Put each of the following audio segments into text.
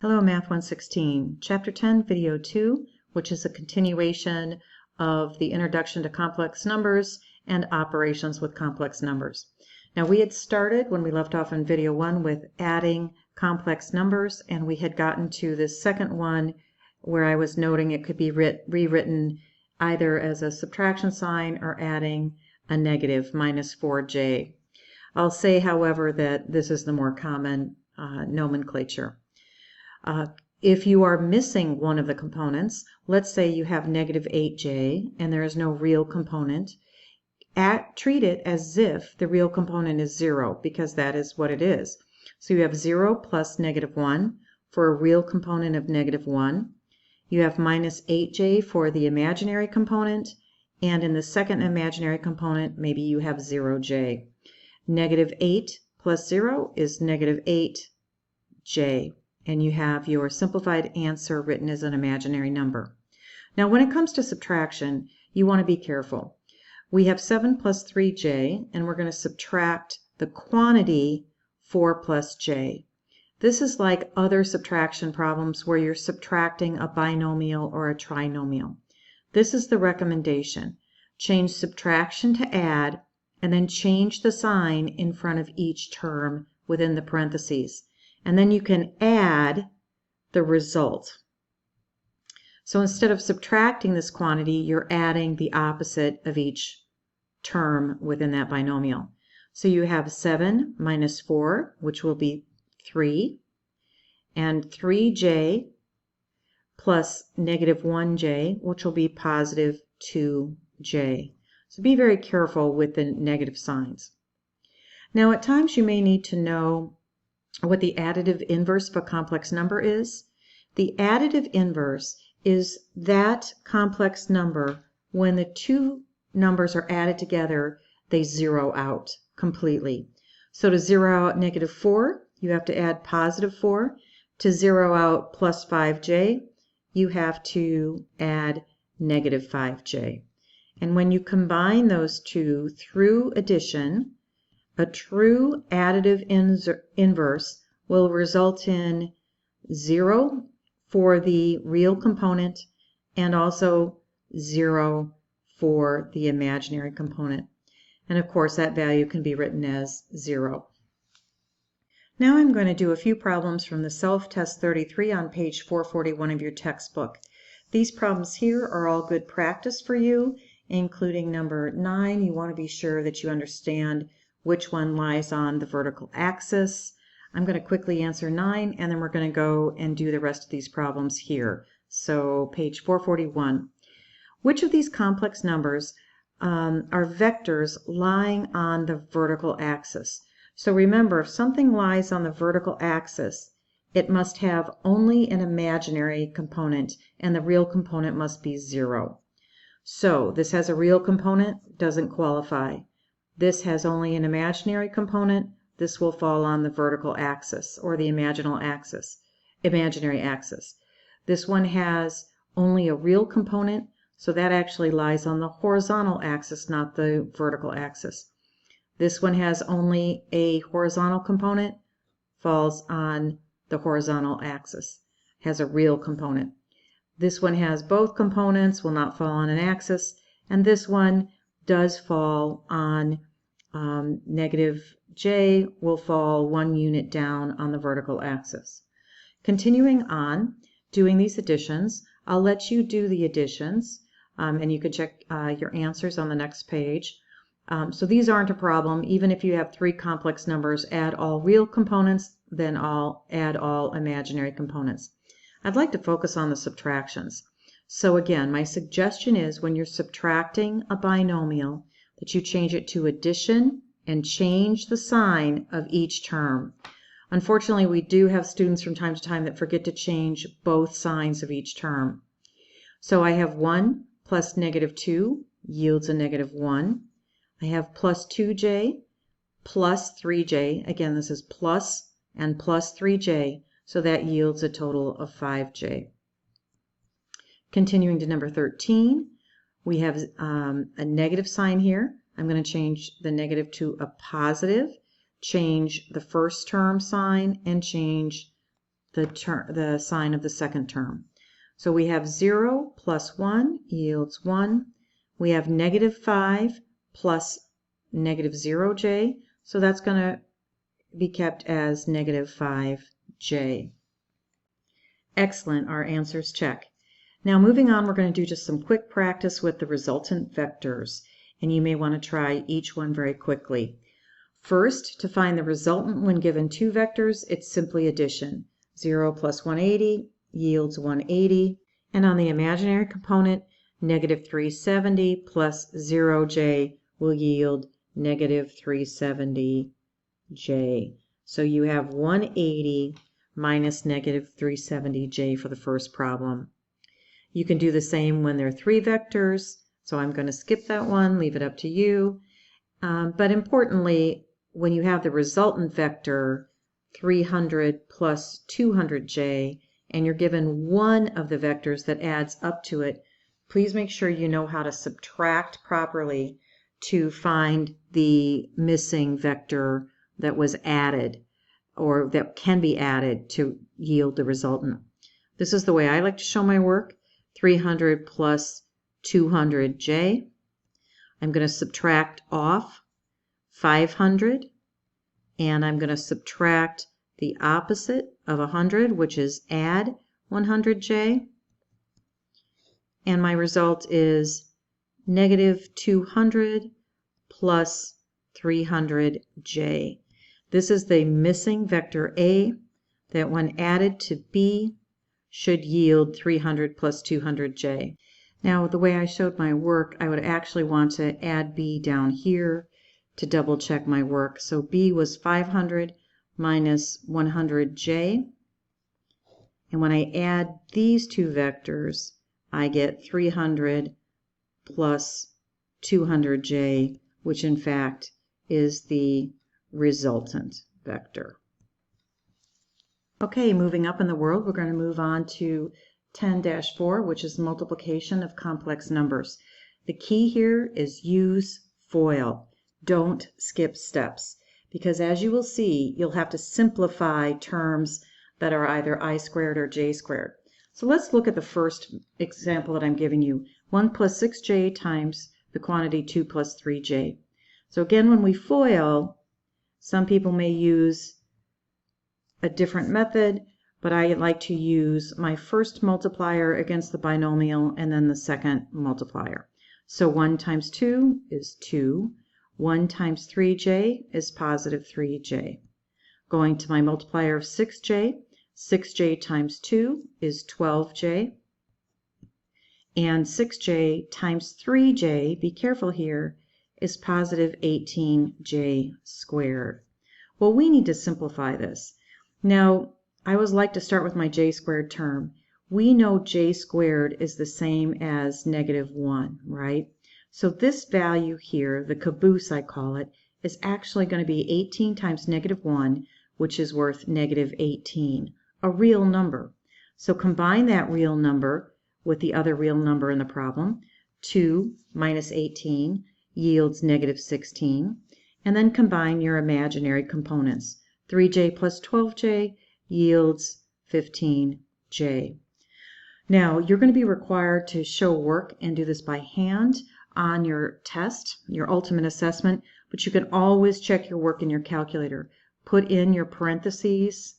Hello, Math 116, Chapter 10, Video 2, which is a continuation of the Introduction to Complex Numbers and Operations with Complex Numbers. Now, we had started when we left off in Video 1 with adding complex numbers, and we had gotten to the second one where I was noting it could be rewritten either as a subtraction sign or adding a negative, minus 4j. I'll say, however, that this is the more common nomenclature. If you are missing one of the components, let's say you have negative 8j and there is no real component, treat it as if the real component is 0, because that is what it is. So you have 0 plus negative 1 for a real component of negative 1. You have minus 8j for the imaginary component, and in the second imaginary component, maybe you have 0j. Negative 8 plus 0 is negative 8j. And you have your simplified answer written as an imaginary number. Now, when it comes to subtraction, you want to be careful. We have 7 plus 3j, and we're going to subtract the quantity 4 plus j. This is like other subtraction problems where you're subtracting a binomial or a trinomial. This is the recommendation. Change subtraction to add, and then change the sign in front of each term within the parentheses. And then you can add the result. So instead of subtracting this quantity, you're adding the opposite of each term within that binomial. So you have 7 minus 4, which will be 3, and 3j plus negative 1j, which will be positive 2j. So be very careful with the negative signs. Now, at times you may need to know what the additive inverse of a complex number is. The additive inverse is that complex number when the two numbers are added together, they zero out completely. So to zero out negative 4, you have to add positive 4. To zero out plus 5j, you have to add negative 5j. And when you combine those two through addition, a true additive inverse will result in 0 for the real component and also 0 for the imaginary component. And of course, that value can be written as 0. Now I'm going to do a few problems from the Self-Test 33 on page 441 of your textbook. These problems here are all good practice for you, including number 9. You want to be sure that you understand which one lies on the vertical axis. I'm going to quickly answer 9, and then we're going to go and do the rest of these problems here. So page 441. Which of these complex numbers are vectors lying on the vertical axis? So remember, if something lies on the vertical axis, it must have only an imaginary component, and the real component must be 0. So this has a real component, doesn't qualify. This has only an imaginary component. This will fall on the vertical axis or the imaginary axis. This one has only a real component, so that actually lies on the horizontal axis, not the vertical axis. This one has only a horizontal component, falls on the horizontal axis, has a real component. This one has both components, will not fall on an axis, and this one does fall on negative j, will fall 1 unit down on the vertical axis. Continuing on, doing these additions, I'll let you do the additions, and you can check your answers on the next page. So these aren't a problem. Even if you have 3 complex numbers, add all real components, then add all imaginary components. I'd like to focus on the subtractions. So again, my suggestion is when you're subtracting a binomial, that you change it to addition and change the sign of each term. Unfortunately, we do have students from time to time that forget to change both signs of each term. So I have 1 plus negative 2 yields a negative 1. I have plus 2j plus 3j. Again, this is plus and plus 3j, so that yields a total of 5j. Continuing to number 13, we have a negative sign here. I'm going to change the negative to a positive, change the first term sign, and change the sign of the second term. So we have 0 plus 1 yields 1. We have negative 5 plus negative 0j. So that's going to be kept as negative 5j. Excellent, our answers check. Now moving on, we're going to do just some quick practice with the resultant vectors, and you may want to try each one very quickly. First, to find the resultant when given two vectors, it's simply addition. 0 plus 180 yields 180, and on the imaginary component, negative 370 plus 0j will yield negative 370j. So you have 180 minus negative 370j for the first problem. You can do the same when there are three vectors, so I'm going to skip that one, leave it up to you. But importantly, when you have the resultant vector 300 plus 200j, and you're given one of the vectors that adds up to it, please make sure you know how to subtract properly to find the missing vector that was added, or that can be added to yield the resultant. This is the way I like to show my work. 300 plus 200j. I'm going to subtract off 500, and I'm going to subtract the opposite of 100, which is add 100j. And my result is negative 200 plus 300j. This is the missing vector A that when added to B should yield 300 plus 200j. Now, the way I showed my work, I would actually want to add B down here to double check my work. So B was 500 minus 100j. And when I add these two vectors, I get 300 plus 200j, which in fact is the resultant vector. Okay, moving up in the world, we're going to move on to 10-4, which is multiplication of complex numbers. The key here is use FOIL. Don't skip steps, because as you will see, you'll have to simplify terms that are either I squared or j squared. So let's look at the first example that I'm giving you. 1 plus 6j times the quantity 2 plus 3j. So again, when we FOIL, some people may use a different method, but I like to use my first multiplier against the binomial and then the second multiplier. So 1 times 2 is 2. 1 times 3j is positive 3j. Going to my multiplier of 6j, 6j times 2 is 12j. And 6j times 3j, be careful here, is positive 18j squared. Well, we need to simplify this. Now, I always like to start with my j squared term. We know j squared is the same as negative 1, right? So this value here, the caboose I call it, is actually going to be 18 times negative 1, which is worth negative 18, a real number. So combine that real number with the other real number in the problem. 2 minus 18 yields negative 16. And then combine your imaginary components. 3j plus 12j yields 15j. Now, you're going to be required to show work and do this by hand on your test, your ultimate assessment, but you can always check your work in your calculator. Put in your parentheses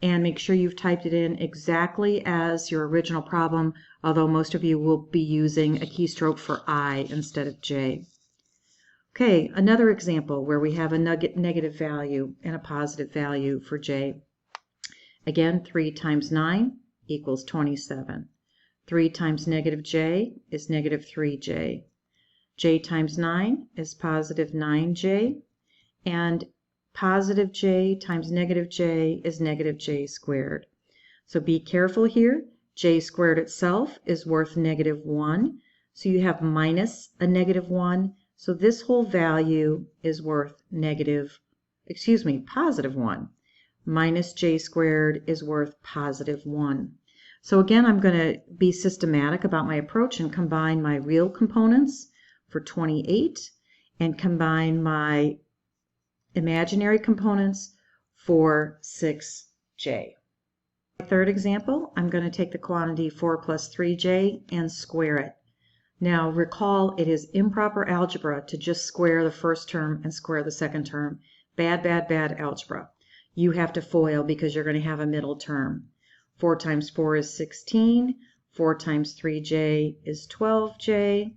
and make sure you've typed it in exactly as your original problem, although most of you will be using a keystroke for I instead of J. Okay, another example where we have a negative value and a positive value for J. Again, 3 times 9 equals 27. 3 times negative J is negative 3J. J times 9 is positive 9J. And positive J times negative J is negative J squared. So be careful here. J squared itself is worth negative 1. So you have minus a negative 1. So this whole value is worth positive 1. Minus j squared is worth positive 1. So again, I'm going to be systematic about my approach and combine my real components for 28 and combine my imaginary components for 6j. Third example, I'm going to take the quantity 4 plus 3j and square it. Now recall, it is improper algebra to just square the first term and square the second term. Bad, bad, bad algebra. You have to FOIL because you're going to have a middle term. 4 times 4 is 16. 4 times 3j is 12j.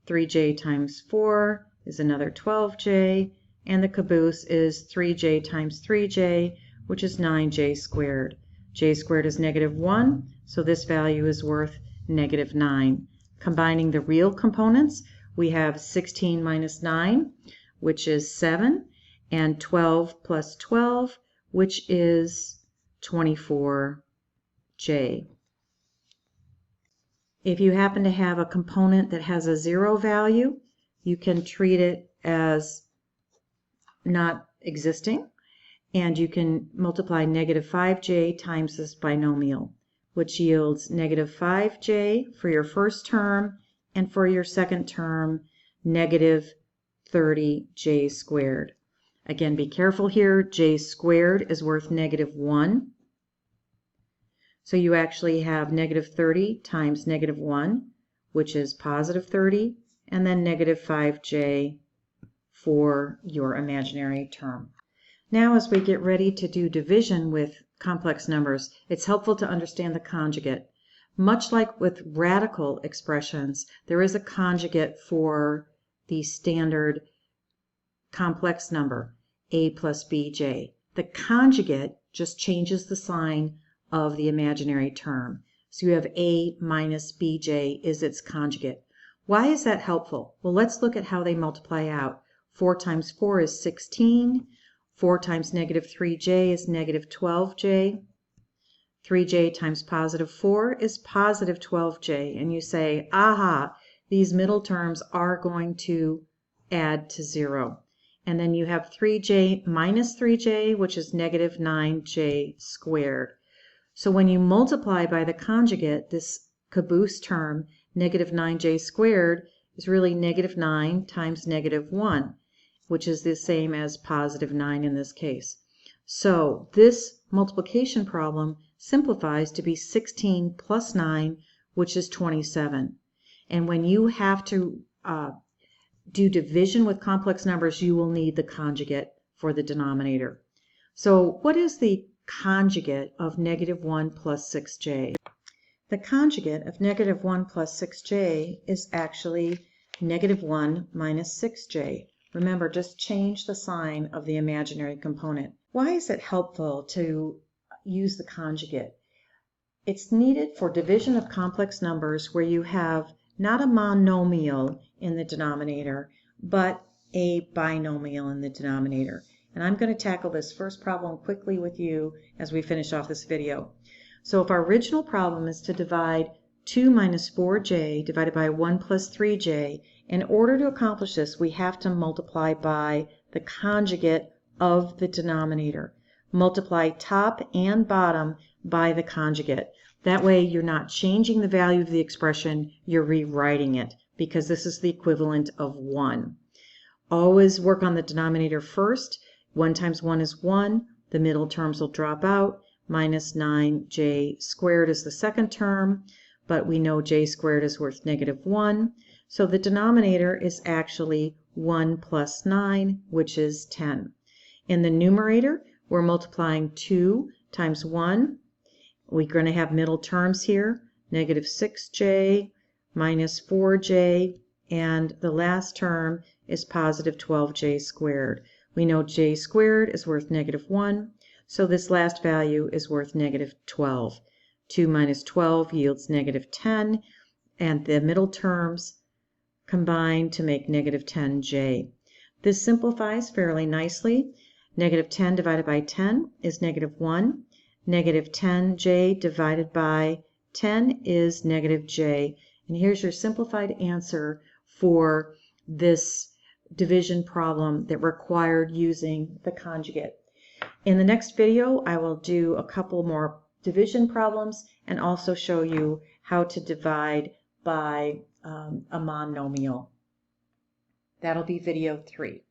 3j times 4 is another 12j. And the caboose is 3j times 3j, which is 9j squared. J squared is -1, so this value is worth -9. Combining the real components, we have 16 minus 9, which is 7, and 12 plus 12, which is 24j. If you happen to have a component that has a 0 value, you can treat it as not existing, and you can multiply -5j times this binomial, which yields -5j for your first term, and for your second term, -30j squared. Again, be careful here, j squared is worth -1. So you actually have -30 times -1, which is +30, and then -5j for your imaginary term. Now, as we get ready to do division with complex numbers, it's helpful to understand the conjugate. Much like with radical expressions, there is a conjugate for the standard complex number, a plus bj. The conjugate just changes the sign of the imaginary term. So you have a minus bj is its conjugate. Why is that helpful? Well, let's look at how they multiply out. 4 times 4 is 16. 4 times -3j is -12j. 3j times +4 is +12j. And you say, aha, these middle terms are going to add to 0. And then you have 3j minus 3j, which is -9j squared. So when you multiply by the conjugate, this caboose term, -9j squared, is really -9 times -1, which is the same as +9 in this case. So this multiplication problem simplifies to be 16 plus 9, which is 27. And when you have to do division with complex numbers, you will need the conjugate for the denominator. So what is the conjugate of -1 plus 6j? The conjugate of -1 plus 6j is actually -1 minus 6j. Remember, just change the sign of the imaginary component. Why is it helpful to use the conjugate? It's needed for division of complex numbers where you have not a monomial in the denominator, but a binomial in the denominator. And I'm going to tackle this first problem quickly with you as we finish off this video. So if our original problem is to divide 2 minus 4j divided by 1 plus 3j, in order to accomplish this, we have to multiply by the conjugate of the denominator. Multiply top and bottom by the conjugate. That way you're not changing the value of the expression, you're rewriting it, because this is the equivalent of 1. Always work on the denominator first. 1 times 1 is 1. The middle terms will drop out. -9j squared is the second term, but we know j squared is worth -1. So the denominator is actually 1 plus 9, which is 10. In the numerator, we're multiplying 2 times 1. We're going to have middle terms here, -6j minus 4j, and the last term is +12j squared. We know j squared is worth -1, so this last value is worth -12. 2 minus 12 yields -10, and the middle terms combine to make -10j. This simplifies fairly nicely. -10 divided by 10 is -1. -10j divided by 10 is -j. And here's your simplified answer for this division problem that required using the conjugate. In the next video, I will do a couple more division problems and also show you how to divide by a monomial. That'll be video 3.